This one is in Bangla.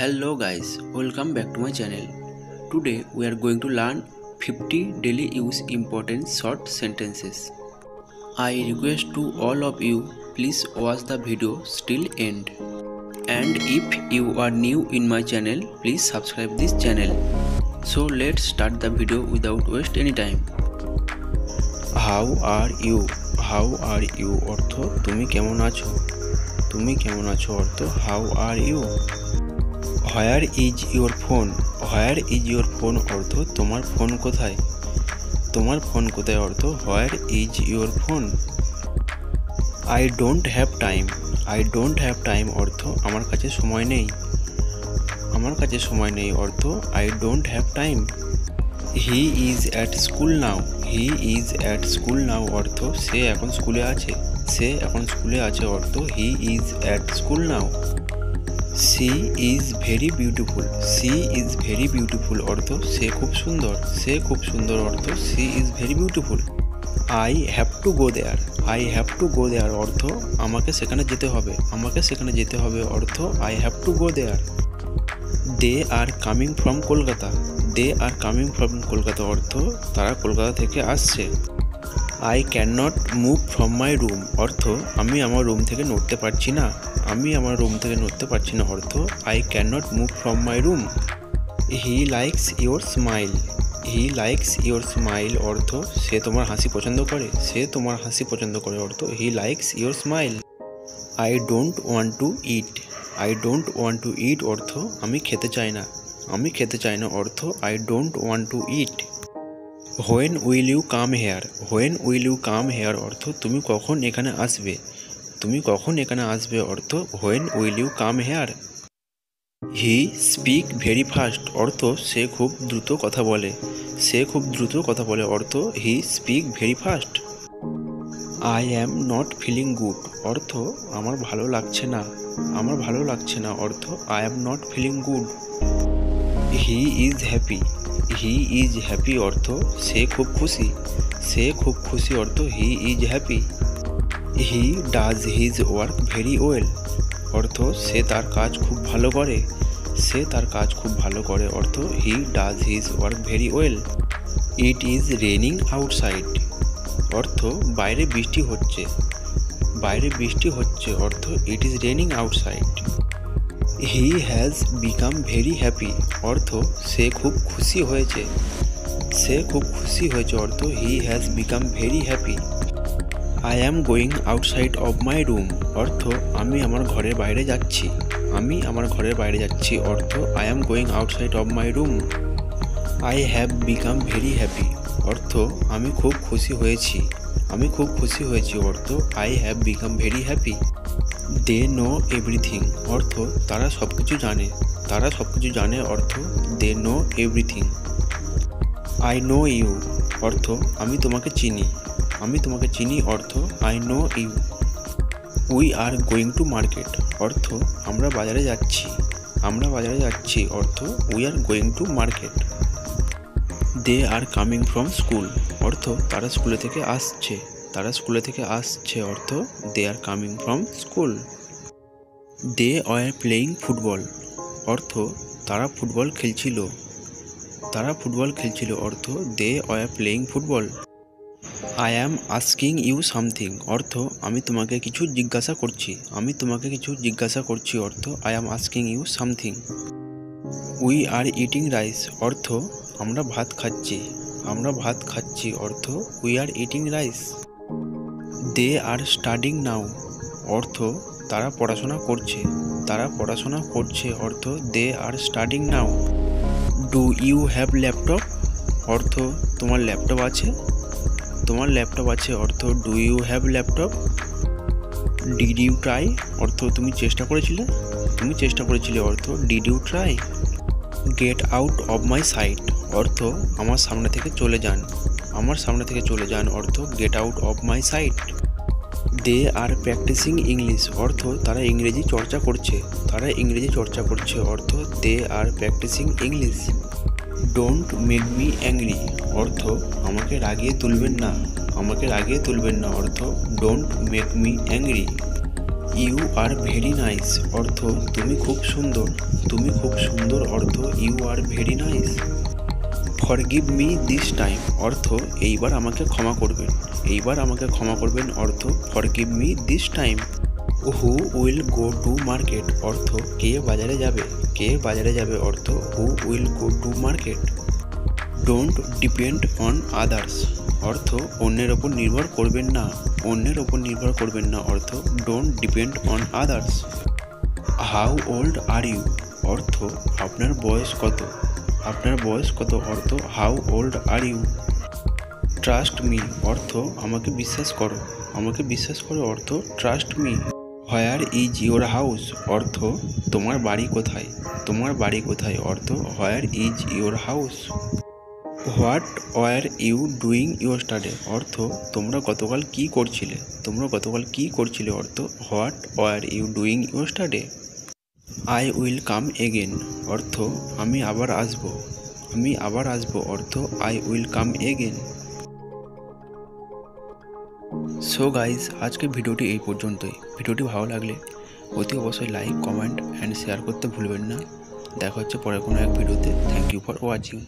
Hello guys, welcome back to my channel. Today we are going to learn 50 daily use important short sentences. I request to all of you, please watch the video till end. And if you are new in my channel, please subscribe this channel. So let's start the video without waste any time. How are you? How are you অর্থ তুমি কেমন আছো? তুমি কেমন আছো অর্থ how are you? Where is your phone? Where is your phone অর্থ তোমার ফোন কোথায়? তোমার ফোন কোথায় অর্থ Where is your phone? I don't have time. I don't have time অর্থ আমার কাছে সময় নেই। আমার কাছে সময় নেই অর্থ I don't have time. He is at school now. He is at school now অর্থ সে এখন স্কুলে আছে। সে এখন স্কুলে আছে অর্থ He is at school now. She is very beautiful. She is very beautiful অর্থ সে খুব সুন্দর। সে খুব সুন্দর অর্থ She is very beautiful. I have to go there. I have to go there অর্থ আমাকে সেখানে যেতে হবে। আমাকে সেখানে যেতে হবে অর্থ I have to go there. They are coming from Kolkata. They are coming from Kolkata অর্থ তারা কলকাতা থেকে আসছে। I cannot move from my room অর্থ আমি আমার রুম থেকে নড়তে পারছি না। আমি আমার রুম থেকে নড়তে পারছি না অর্থ I cannot move from my room. He likes your smile. He likes your smile অর্থ সে তোমার হাসি পছন্দ করে। সে তোমার হাসি পছন্দ করে অর্থ He likes your smile. I don't want to eat. I don't want to eat অর্থ আমি খেতে চাই না। আমি খেতে চাই না অর্থ I don't want to eat. When will you come here? When will you come here অর্থ তুমি কখন এখানে আসবে? তুমি কখন এখানে আসবে অর্থ When will you come here? He speak very fast অর্থ সে খুব দ্রুত কথা বলে। সে খুব দ্রুত কথা বলে অর্থ He speak very fast. I am not feeling good অর্থ আমার ভালো লাগছে না। আমার ভালো লাগছে না অর্থ I am not feeling good. He is happy. He is happy অর্থ সে খুব খুশি। সে খুব খুশি অর্থ He is happy. He does his work very well অর্থ সে তার কাজ খুব ভালো করে। সে তার কাজ খুব ভালো করে অর্থ He does his work very well. It is raining outside অর্থ বাইরে বৃষ্টি হচ্ছে। বাইরে বৃষ্টি হচ্ছে অর্থ It is raining outside. He has become very happy অর্থ সে খুব খুশি হয়েছে। সে খুব খুশি হয়েছে অর্থ He has become very happy. I am going outside of my room অর্থ আমি আমার ঘরের বাইরে যাচ্ছি। আমি আমার ঘরের বাইরে যাচ্ছি অর্থ I am going outside of my room. I have become very happy অর্থ আমি খুব খুশি হয়েছি। আমি খুব খুশি হয়েছি অর্থ I have become very happy. They know everything অর্থ তারা সব কিছু জানে। তারা সব কিছু জানে অর্থ They know everything. I know you অর্থ আমি তোমাকে চিনি। আমি তোমাকে চিনি অর্থ I know you. We are going to market অর্থ আমরা বাজারে যাচ্ছি। আমরা বাজারে যাচ্ছি অর্থ We are going to market. They are coming from school অর্থ তারা স্কুলে থেকে আসছে। তারা স্কুলে থেকে আসছে অর্থ They are coming from school. They were playing football অর্থ তারা ফুটবল খেলছিল। তারা ফুটবল খেলছিল অর্থ They were playing football. I am asking you something অর্থ আমি তোমাকে কিছু জিজ্ঞাসা করছি। আমি তোমাকে কিছু জিজ্ঞাসা করছি অর্থ I am asking you something. We are eating rice অর্থ আমরা ভাত খাচ্ছি। আমরা ভাত খাচ্ছি অর্থ We are eating rice. They are studying now অর্থ তারা পড়াশোনা করছে। তারা পড়াশোনা করছে অর্থ They are studying now. Do you have laptop অর্থ তোমার ল্যাপটপ আছে। তোমার ল্যাপটপ আছে অর্থ Do you have laptop? Did you try অর্থ তুমি চেষ্টা করেছিলে। তুমি চেষ্টা করেছিলে অর্থ Did you try? Get out of my sight অর্থ আমার সামনে থেকে চলে যান। আমার সামনে থেকে চলে যান অর্থ Get out of my sight. They are practicing English অর্থ তারা ইংরেজি চর্চা করছে। তারা ইংরেজি চর্চা করছে অর্থ They are practicing English. Don't make me angry অর্থ আমাকে রাগিয়ে তুলবেন না। আমাকে রাগিয়ে তুলবেন না অর্থ Don't make me angry. You are very nice অর্থ তুমি খুব সুন্দর, তুমি খুব সুন্দর অর্থ you are very nice. Forgive me this time অর্থ এইবার আমাকে ক্ষমা করবেন, এইবার আমাকে ক্ষমা করবেন অর্থ forgive me this time. Who will go to market অর্থ কে বাজারে যাবে, কে বাজারে যাবে অর্থ who will go to market. Don't depend on others অর্থ অন্যের ওপর নির্ভর করবেন না, অন্যের ওপর নির্ভর করবেন না অর্থ don't depend on others. How old are you অর্থ আপনার বয়স কত, আপনার বয়স কত অর্থ how old are you. Trust me অর্থ আমাকে বিশ্বাস করো, আমাকে বিশ্বাস করো অর্থ trust me. Where is your house অর্থ তোমার বাড়ি কোথায়, তোমার বাড়ি কোথায় অর্থ where is your house. What were you doing yesterday অর্থ তোমরা গতকাল কী করছিলে, তোমরা গতকাল কী করছিলে অর্থ what were you doing yesterday. I will come again অর্থ আমি আবার আসব, আমি আবার আসব অর্থ I will come again. So guys আজকে ভিডিওটি এই পর্যন্তই। ভিডিওটি ভালো লাগলে অতি অবশ্যই লাইক, কমেন্ট অ্যান্ড শেয়ার করতে ভুলবেন না। দেখা হচ্ছে পরে কোনো এক ভিডিওতে। Thank you for watching.